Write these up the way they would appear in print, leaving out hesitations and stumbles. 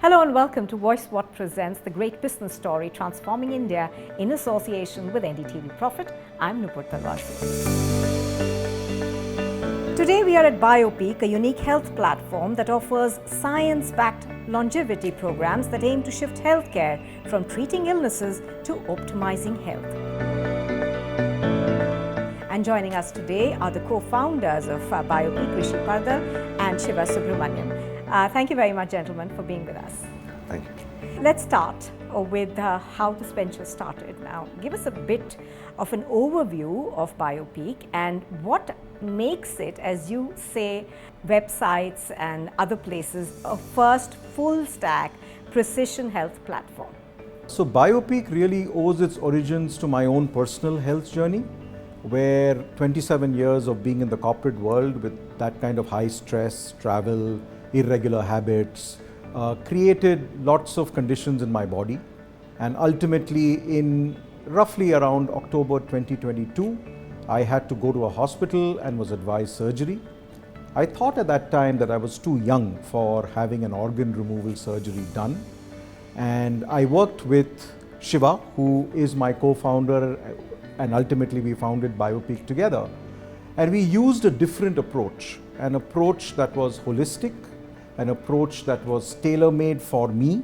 Hello and welcome to VoiceWhat presents the great business story transforming India in association with NDTV Profit. I'm Nupur Talwasi. Today we are at Biopeak, a unique health platform that offers science-backed longevity programs that aim to shift healthcare from treating illnesses to optimizing health. And joining us today are the co-founders of Biopeak, Rishi Pardal and Shiva Subramanian. Thank you very much, gentlemen, for being with us. Thank you. Let's start with how this venture started. Now, give us a bit of an overview of Biopeak and what makes it, as you say, websites and other places, a first full-stack precision health platform. So Biopeak really owes its origins to my own personal health journey, where 27 years of being in the corporate world with that kind of high stress, travel, irregular habits, created lots of conditions in my body. And ultimately, in roughly around October 2022, I had to go to a hospital and was advised surgery. I thought at that time that I was too young for having an organ removal surgery done. And I worked with Shiva, who is my co-founder, and ultimately we founded Biopeak together. And we used a different approach, an approach that was holistic, an approach that was tailor-made for me.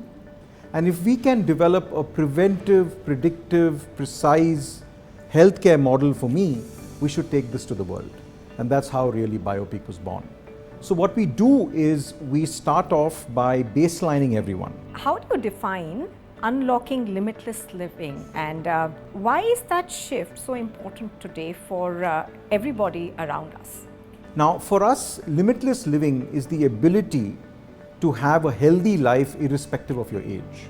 And if we can develop a preventive, predictive, precise healthcare model for me, we should take this to the world. And that's how really Biopeak was born. So what we do is we start off by baselining everyone. How do you define unlocking limitless living, and why is that shift so important today for everybody around us? Now, for us, limitless living is the ability to have a healthy life irrespective of your age.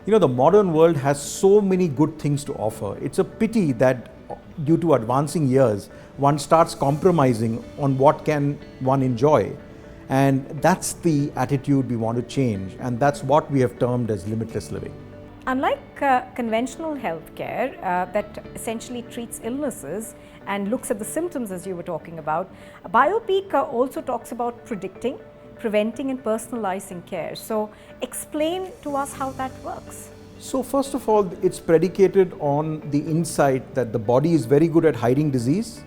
You know, the modern world has so many good things to offer. It's a pity that due to advancing years, one starts compromising on what can one enjoy. And that's the attitude we want to change, and that's what we have termed as limitless living. Unlike conventional healthcare that essentially treats illnesses and looks at the symptoms, as you were talking about, Biopeak also talks about predicting, preventing and personalizing care. So explain to us how that works. So first of all, it's predicated on the insight that the body is very good at hiding disease.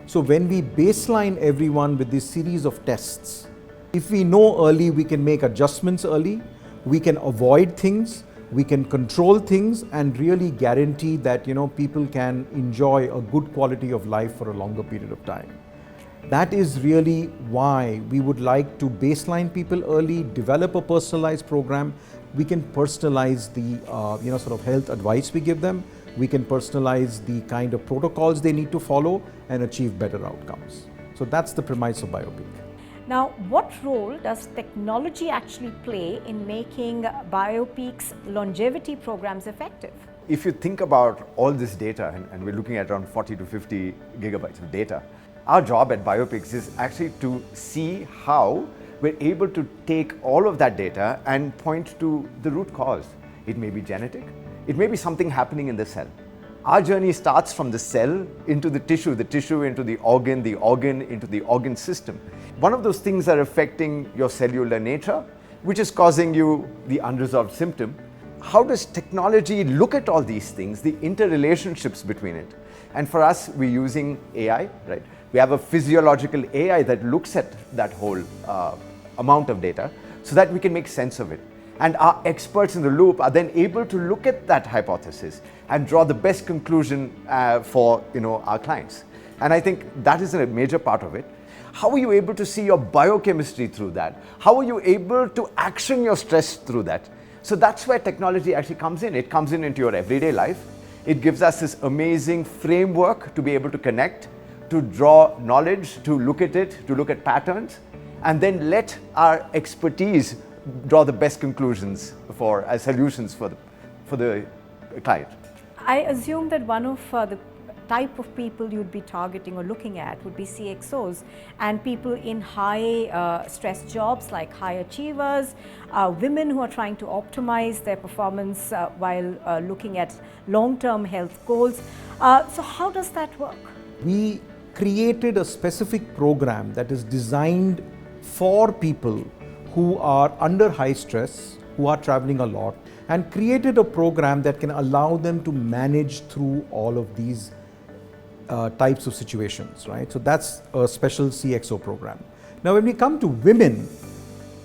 So when we baseline everyone with this series of tests, if we know early, we can make adjustments early, we can avoid things, we can control things, and really guarantee that people can enjoy a good quality of life for a longer period of time. That is really why we would like to baseline people early, develop a personalized program. We can personalize the sort of health advice we give them. We can personalize the kind of protocols they need to follow and achieve better outcomes. So that's the premise of Biopeak. Now, what role does technology actually play in making Biopeak's longevity programs effective? If you think about all this data, and we're looking at around 40 to 50 gigabytes of data, our job at Biopic is actually to see how we're able to take all of that data and point to the root cause. It may be genetic, it may be something happening in the cell. Our journey starts from the cell into the tissue into the organ into the organ system. One of those things are affecting your cellular nature, which is causing you the unresolved symptom. How does technology look at all these things, the interrelationships between it? And for us, we're using AI, right? We have a physiological AI that looks at that whole amount of data so that we can make sense of it. And our experts in the loop are then able to look at that hypothesis and draw the best conclusion for our clients. And I think that is a major part of it. How are you able to see your biochemistry through that? How are you able to action your stress through that? So that's where technology actually comes in. It comes in into your everyday life. It gives us this amazing framework to be able to connect, to draw knowledge, to look at it, to look at patterns, and then let our expertise draw the best conclusions as solutions for the client. I assume that one of the type of people you'd be targeting or looking at would be CXOs and people in high stress jobs like high achievers, women who are trying to optimize their performance while looking at long-term health goals. So how does that work? We created a specific program that is designed for people who are under high stress, who are traveling a lot and created a program that can allow them to manage through all of these types of situations, right? So that's a special CXO program. Now, when we come to women,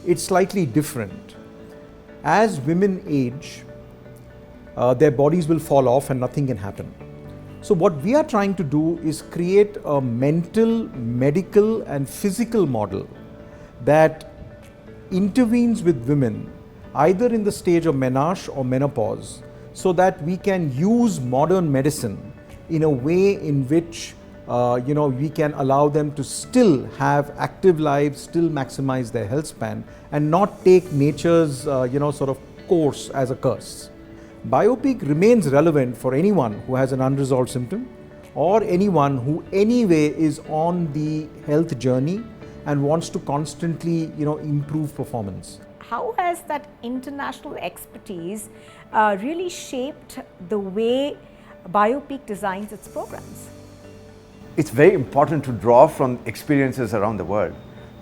it's slightly different. As women age, their bodies will fall off and nothing can happen. So what we are trying to do is create a mental, medical and physical model that intervenes with women either in the stage of menarche or menopause, so that we can use modern medicine in a way in which we can allow them to still have active lives, still maximize their health span and not take nature's sort of course as a curse. Biopeak remains relevant for anyone who has an unresolved symptom or anyone who anyway is on the health journey and wants to constantly improve performance. How has that international expertise really shaped the way Biopeak designs its programs? It's very important to draw from experiences around the world.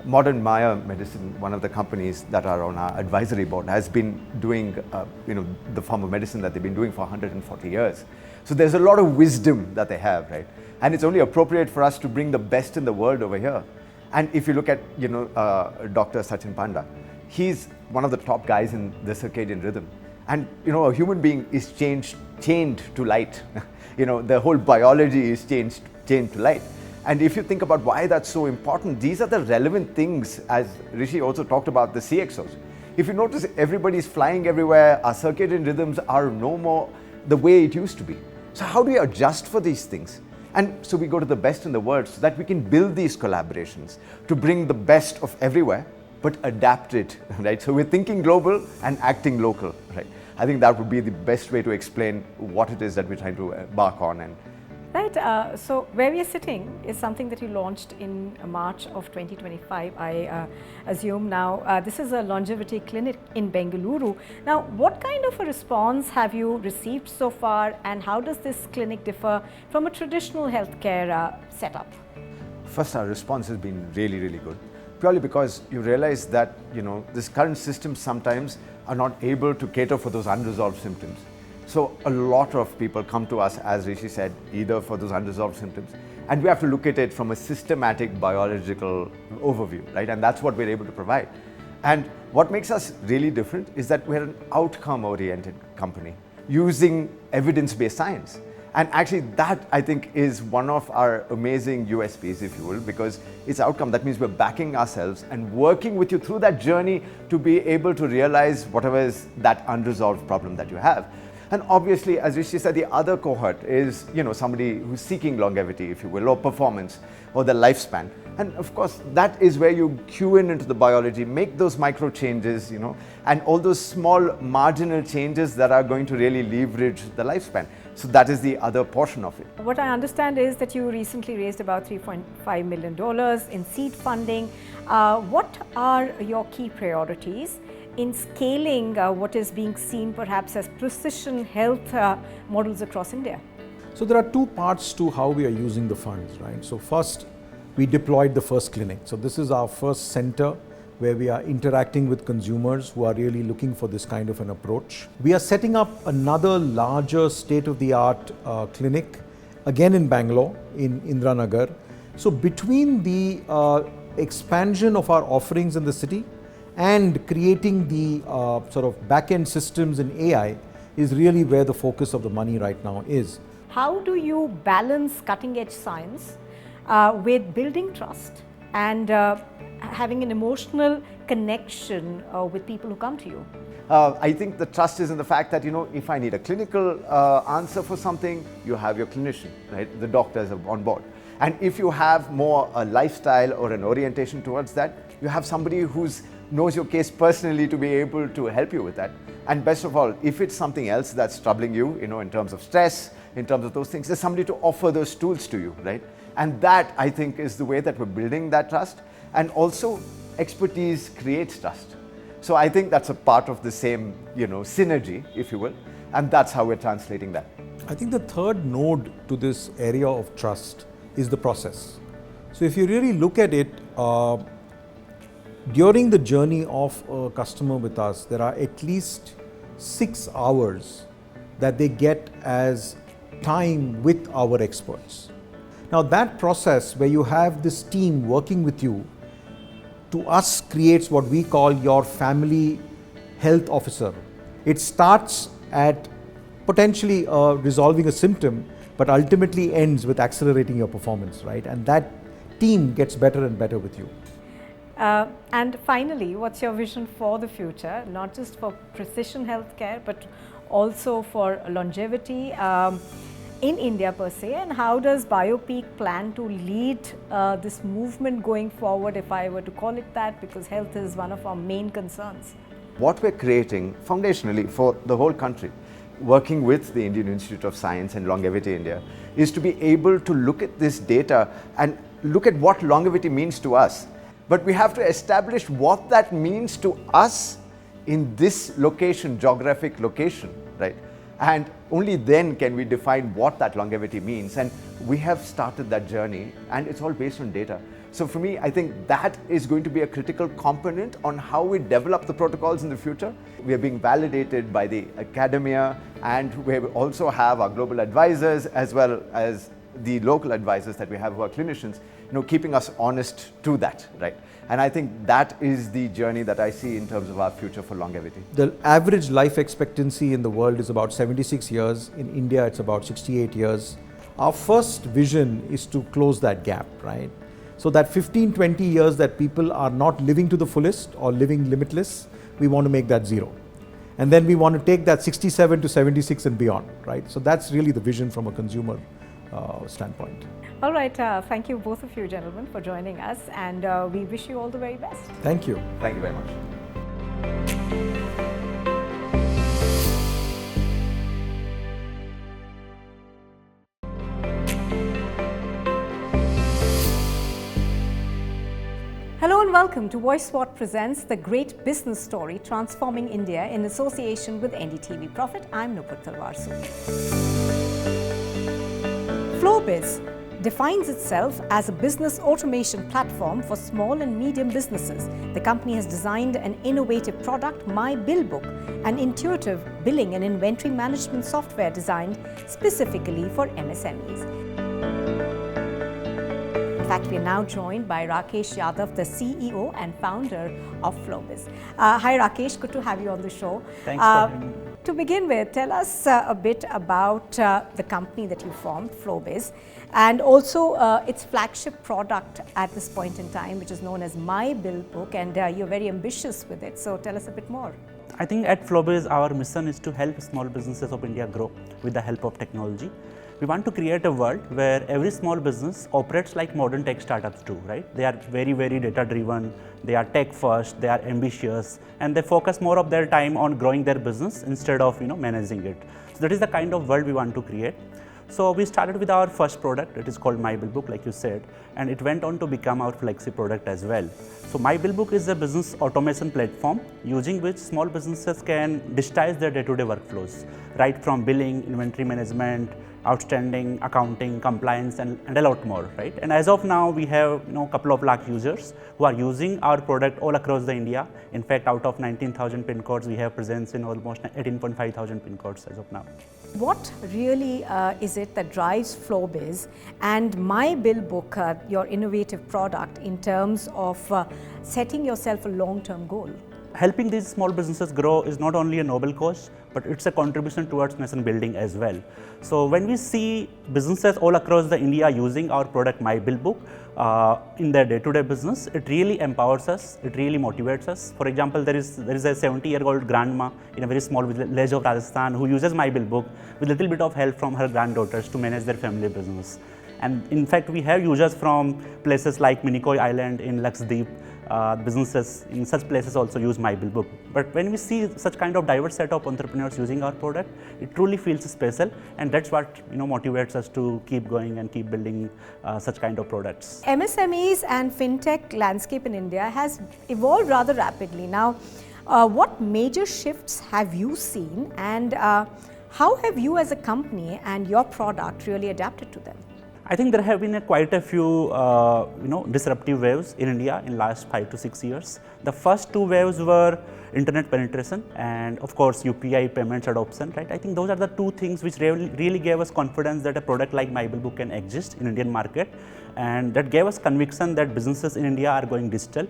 Modern Maya Medicine, one of the companies that are on our advisory board, has been doing the form of medicine that they've been doing for 140 years. So there's a lot of wisdom that they have, right? And it's only appropriate for us to bring the best in the world over here. And if you look at Dr. Sachin Panda, he's one of the top guys in the circadian rhythm. And a human being is chained to light. The whole biology is chained to light. And if you think about why that's so important, these are the relevant things, as Rishi also talked about the CXOs. If you notice, everybody's flying everywhere, our circadian rhythms are no more the way it used to be. So how do we adjust for these things? And so we go to the best in the world so that we can build these collaborations to bring the best of everywhere, but adapt it, right? So we're thinking global and acting local, right? I think that would be the best way to explain what it is that we're trying to embark on. And right, so where we are sitting is something that you launched in March of 2025, I assume now. This is a longevity clinic in Bengaluru. Now, what kind of a response have you received so far, and how does this clinic differ from a traditional healthcare setup? First, our response has been really, really good. Purely because you realize that, this current system sometimes are not able to cater for those unresolved symptoms. So a lot of people come to us, as Rishi said, either for those unresolved symptoms, and we have to look at it from a systematic biological overview, right? And that's what we're able to provide. And what makes us really different is that we're an outcome-oriented company using evidence-based science. And actually that, I think, is one of our amazing USPs, if you will, because it's outcome. That means we're backing ourselves and working with you through that journey to be able to realize whatever is that unresolved problem that you have. And obviously, as Rishi said, the other cohort is, somebody who's seeking longevity, if you will, or performance, or the lifespan. And of course, that is where you cue into the biology, make those micro changes, and all those small marginal changes that are going to really leverage the lifespan. So that is the other portion of it. What I understand is that you recently raised about $3.5 million in seed funding. What are your key priorities in scaling what is being seen perhaps as precision health models across India? So there are two parts to how we are using the funds, right? So first, we deployed the first clinic. So this is our first center where we are interacting with consumers who are really looking for this kind of an approach. We are setting up another larger state-of-the-art clinic, again in Bangalore, in Indiranagar. So between the expansion of our offerings in the city and creating the sort of back-end systems in AI is really where the focus of the money right now is. How do you balance cutting-edge science with building trust and having an emotional connection with people who come to you? I think the trust is in the fact that, if I need a clinical answer for something, you have your clinician, right? The doctors are on board. And if you have more a lifestyle or an orientation towards that, you have somebody who knows your case personally to be able to help you with that. And best of all, if it's something else that's troubling you, in terms of stress, in terms of those things, there's somebody to offer those tools to you, right? And that, I think, is the way that we're building that trust. And also, expertise creates trust. So I think that's a part of the same, synergy, if you will. And that's how we're translating that. I think the third node to this area of trust is the process. So if you really look at it, during the journey of a customer with us, there are at least 6 hours that they get as time with our experts. Now that process where you have this team working with you, to us creates what we call your family health officer. It starts at potentially resolving a symptom, but ultimately ends with accelerating your performance, right? And that team gets better and better with you. And finally, what's your vision for the future, not just for precision healthcare, but also for longevity in India per se, and how does Biopeak plan to lead this movement going forward, if I were to call it that, because health is one of our main concerns? What we're creating foundationally for the whole country, working with the Indian Institute of Science and Longevity India, is to be able to look at this data and look at what longevity means to us. But we have to establish what that means to us in this location, geographic location, right? And only then can we define what that longevity means. And we have started that journey, and it's all based on data. So for me, I think that is going to be a critical component on how we develop the protocols in the future. We are being validated by the academia, and we also have our global advisors as well as the local advisors that we have who are clinicians, keeping us honest to that, right? And I think that is the journey that I see in terms of our future for longevity. The average life expectancy in the world is about 76 years. In India, it's about 68 years. Our first vision is to close that gap, right? So that 15, 20 years that people are not living to the fullest or living limitless, we want to make that 0. And then we want to take that 67 to 76 and beyond, right? So that's really the vision from a consumer standpoint. All right, thank you both of you gentlemen for joining us, and we wish you all the very best. Thank you. Thank you very much. Hello and welcome to VoiceWhat presents The Great Business Story Transforming India in association with NDTV Profit. I'm Nupur Talwarsu. FlowBiz defines itself as a business automation platform for small and medium businesses. The company has designed an innovative product, myBillBook, an intuitive billing and inventory management software designed specifically for MSMEs. In fact, we are now joined by Rakesh Yadav, the CEO and founder of FlowBiz. Hi Rakesh, good to have you on the show. Thanks for having me. To begin with, tell us a bit about the company that you formed, FlowBiz, and also its flagship product at this point in time, which is known as myBillBook, and you're very ambitious with it. So tell us a bit more. I think at FlowBiz, our mission is to help small businesses of India grow with the help of technology. We want to create a world where every small business operates like modern tech startups do, right? They are very, very data driven, they are tech first, they are ambitious, and they focus more of their time on growing their business instead of managing it. So that is the kind of world we want to create. So we started with our first product, it is called myBillBook, like you said, and it went on to become our flagship product as well. So myBillBook is a business automation platform using which small businesses can digitize their day-to-day workflows, right from billing, inventory management, outstanding, accounting, compliance, and a lot more, right? And as of now, we have a couple of lakh users who are using our product all across the India. In fact, out of 19,000 pin codes, we have presence in almost 18.5 thousand pin codes as of now. What really is it that drives FlowBiz and myBillBook, your innovative product, in terms of setting yourself a long-term goal? Helping these small businesses grow is not only a noble cause, but it's a contribution towards nation building as well. So when we see businesses all across the India using our product myBillBook in their day-to-day business, it really empowers us, it really motivates us. For example, there is a 70-year-old grandma in a very small village of Rajasthan who uses myBillBook with a little bit of help from her granddaughters to manage their family business. And in fact, we have users from places like Minicoy Island in Lakshadweep. Businesses in such places also use myBillBook. But when we see such kind of diverse set of entrepreneurs using our product, it truly feels special, and that's what motivates us to keep going and keep building such kind of products. MSMEs and fintech landscape in India has evolved rather rapidly. Now, what major shifts have you seen, and how have you as a company and your product really adapted to them? I think there have been quite a few disruptive waves in India in last 5 to 6 years. The first two waves were internet penetration and of course UPI payments adoption, right? I think those are the two things which really gave us confidence that a product like myBillBook can exist in Indian market, and that gave us conviction that businesses in India are going digital.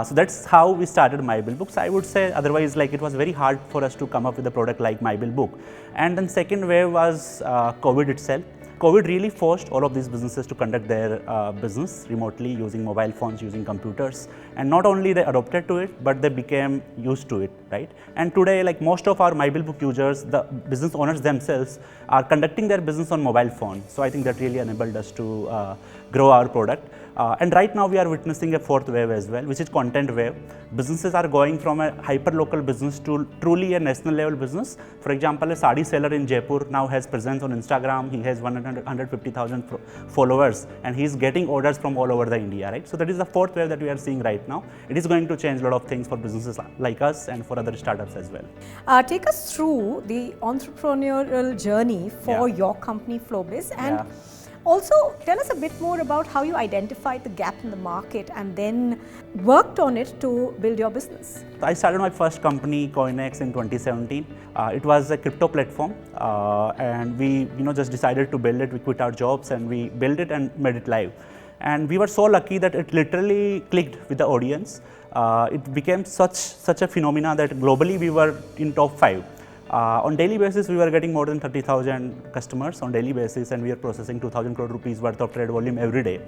So that's how we started myBillBook. So I would say otherwise it was very hard for us to come up with a product like myBillBook. And then second wave was COVID itself. COVID really forced all of these businesses to conduct their business remotely using mobile phones, using computers. And not only they adopted to it, but they became used to it, right? And today, most of our myBillBook users, the business owners themselves are conducting their business on mobile phone. So I think that really enabled us to grow our product. And right now we are witnessing a fourth wave as well, which is content wave. Businesses are going from a hyper-local business to truly a national level business. For example, a sari seller in Jaipur now has presence on Instagram. He has 150,000 followers and he's getting orders from all over the India, right? So that is the fourth wave that we are seeing right now. It is going to change a lot of things for businesses like us and for other startups as well. Take us through the entrepreneurial journey for your company FlowBiz, and also tell us a bit more about how you identified the gap in the market and then worked on it to build your business. I started my first company, CoinX, in 2017. It was a crypto platform and we just decided to build it. We quit our jobs and we built it and made it live. And we were so lucky that it literally clicked with the audience. It became such a phenomena that globally we were in top 5. On daily basis, we were getting more than 30,000 customers on daily basis, and we are processing 2,000 crore rupees worth of trade volume every day.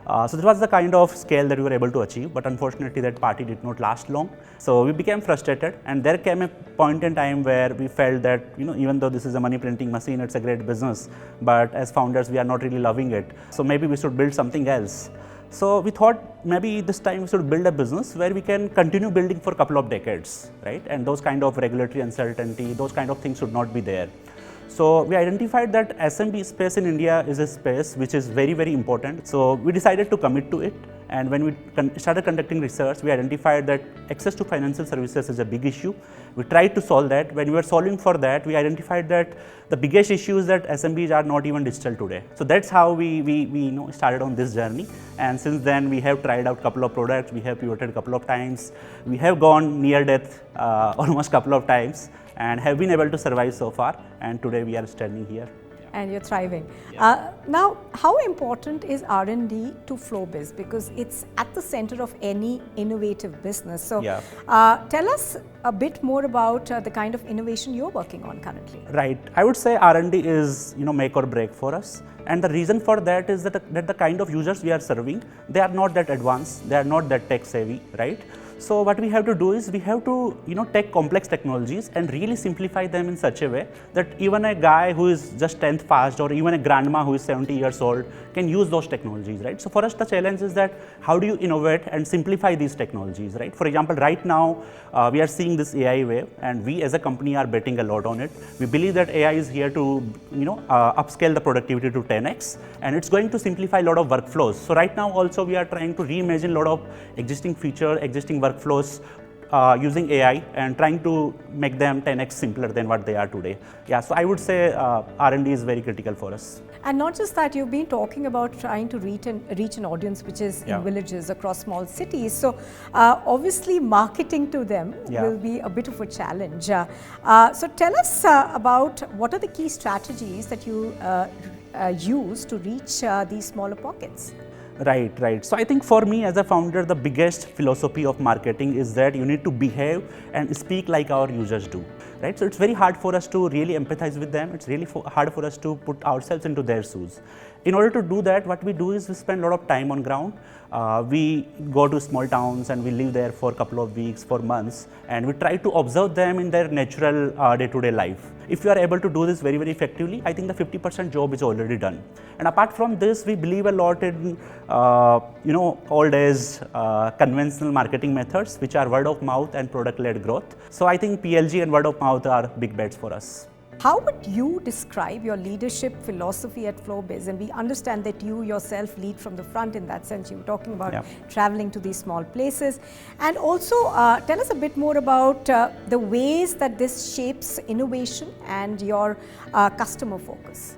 So that was the kind of scale that we were able to achieve, but unfortunately that party did not last long. So we became frustrated, and there came a point in time where we felt that even though this is a money printing machine, it's a great business, but as founders we are not really loving it. So maybe we should build something else. So we thought maybe this time we should build a business where we can continue building for a couple of decades, right? And those kind of regulatory uncertainty, those kind of things should not be there. So we identified that SMB space in India is a space which is very, very important. So we decided to commit to it. And when we started conducting research, we identified that access to financial services is a big issue. We tried to solve that. When we were solving for that, we identified that the biggest issue is that SMBs are not even digital today. So that's how we started on this journey. And since then, we have tried out a couple of products. We have pivoted a couple of times. We have gone near death almost a couple of times and have been able to survive so far. And today we are standing here. And you're thriving. Now, how important is R&D to FlowBiz? Because it's at the center of any innovative business. So tell us a bit more about the kind of innovation you're working on currently. Right. I would say R&D is make or break for us. And the reason for that is that the kind of users we are serving, they are not that advanced, they are not that tech savvy, right? So what we have to do is we have to take complex technologies and really simplify them in such a way that even a guy who is just 10th passed or even a grandma who is 70 years old can use those technologies, right? So for us the challenge is that how do you innovate and simplify these technologies, right? For example, right now we are seeing this AI wave and we as a company are betting a lot on it. We believe that AI is here to upscale the productivity to 10x and it's going to simplify a lot of workflows. So right now also we are trying to reimagine a lot of existing features, existing workflows using AI and trying to make them 10x simpler than what they are today. Yeah, so I would say R&D is very critical for us. And not just that, you've been talking about trying to reach an audience which is in villages across small cities. So obviously marketing to them will be a bit of a challenge. So tell us about what are the key strategies that you use to reach these smaller pockets? Right. So I think for me as a founder, the biggest philosophy of marketing is that you need to behave and speak like our users do, right? So it's very hard for us to really empathize with them. It's really hard for us to put ourselves into their shoes. In order to do that, what we do is we spend a lot of time on ground. We go to small towns and we live there for a couple of weeks, for months, and we try to observe them in their natural day-to-day life. If you are able to do this very, very effectively, I think the 50% job is already done. And apart from this, we believe a lot in old days conventional marketing methods, which are word of mouth and product-led growth. So I think PLG and word of mouth are big bets for us. How would you describe your leadership philosophy at FlowBiz? And we understand that you yourself lead from the front in that sense. You were talking about traveling to these small places. And also tell us a bit more about the ways that this shapes innovation and your customer focus.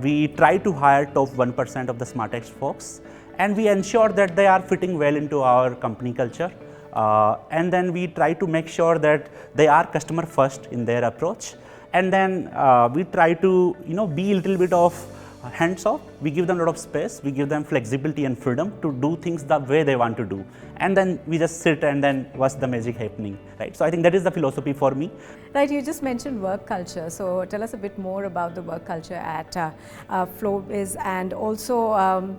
We try to hire top 1% of the smartest folks, and we ensure that they are fitting well into our company culture. And then we try to make sure that they are customer first in their approach. And then we try to be a little bit of hands off. We give them a lot of space, we give them flexibility and freedom to do things the way they want to do. And then we just sit and then watch the magic happening, right? So I think that is the philosophy for me. Right, you just mentioned work culture. So tell us a bit more about the work culture at FlowBiz, and also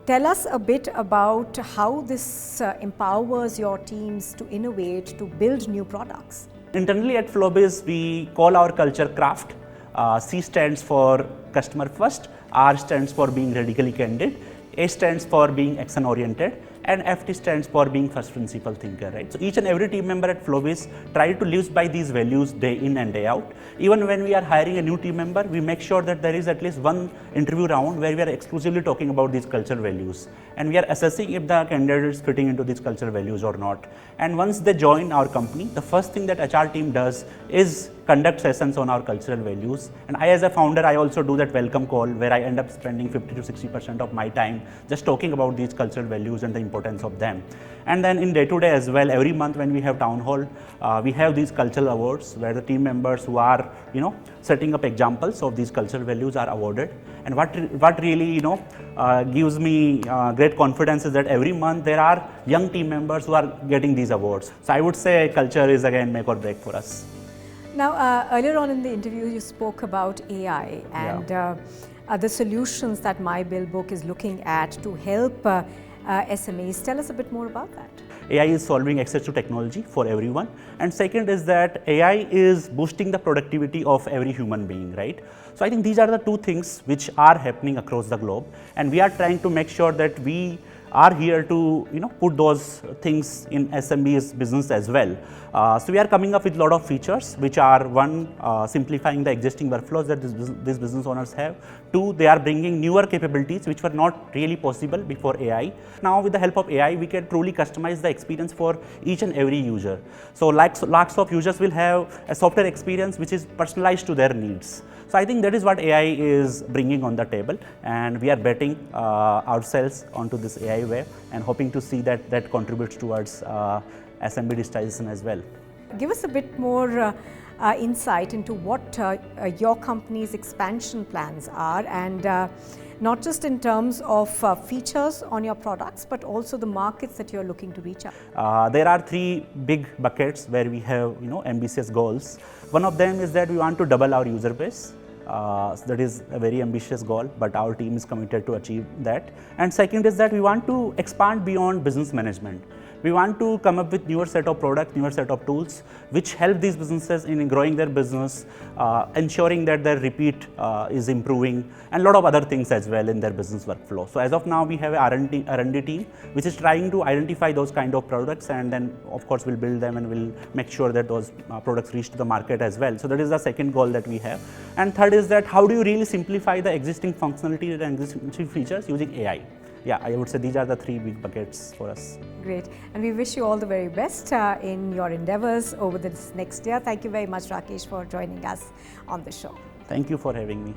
tell us a bit about how this empowers your teams to innovate, to build new products. Internally at FlowBiz, we call our culture craft. C stands for customer first, R stands for being radically candid, A stands for being action oriented, and FT stands for being first principle thinker, right? So each and every team member at FlowBiz try to live by these values day in and day out. Even when we are hiring a new team member, we make sure that there is at least one interview round where we are exclusively talking about these cultural values. And we are assessing if the candidate is fitting into these cultural values or not. And once they join our company, the first thing that HR team does is conduct sessions on our cultural values. And I, as a founder, I also do that welcome call where I end up spending 50 to 60% of my time just talking about these cultural values and the importance of them. And then in day-to-day as well, every month when we have town hall, we have these cultural awards where the team members who are, setting up examples of these cultural values are awarded. And what really, gives me great confidence is that every month there are young team members who are getting these awards. So I would say culture is again make or break for us. Now, earlier on in the interview, you spoke about AI and the solutions that myBillBook is looking at to help SMEs. Tell us a bit more about that. AI is solving access to technology for everyone. And second is that AI is boosting the productivity of every human being, right? So I think these are the two things which are happening across the globe. And we are trying to make sure that we are here to put those things in SMB's business as well. So we are coming up with a lot of features which are one, simplifying the existing workflows that these business owners have. Two, they are bringing newer capabilities which were not really possible before AI. Now with the help of AI, we can truly customize the experience for each and every user. So lakhs of users will have a software experience which is personalized to their needs. So I think that is what AI is bringing on the table, and we are betting ourselves onto this AI wave and hoping to see that contributes towards SMB digitization as well. Give us a bit more insight into what your company's expansion plans are, and not just in terms of features on your products, but also the markets that you're looking to reach out. There are three big buckets where we have ambitious goals. One of them is that we want to double our user base. That is a very ambitious goal, but our team is committed to achieve that. And second is that we want to expand beyond business management. We want to come up with newer set of products, newer set of tools, which help these businesses in growing their business, ensuring that their repeat is improving, and a lot of other things as well in their business workflow. So as of now, we have an R&D team, which is trying to identify those kind of products, and then of course we'll build them and we'll make sure that those products reach to the market as well. So that is the second goal that we have. And third is that how do you really simplify the existing functionality and existing features using AI? Yeah, I would say these are the three big buckets for us. Great. And we wish you all the very best in your endeavors over this next year. Thank you very much, Rakesh, for joining us on the show. Thank you for having me.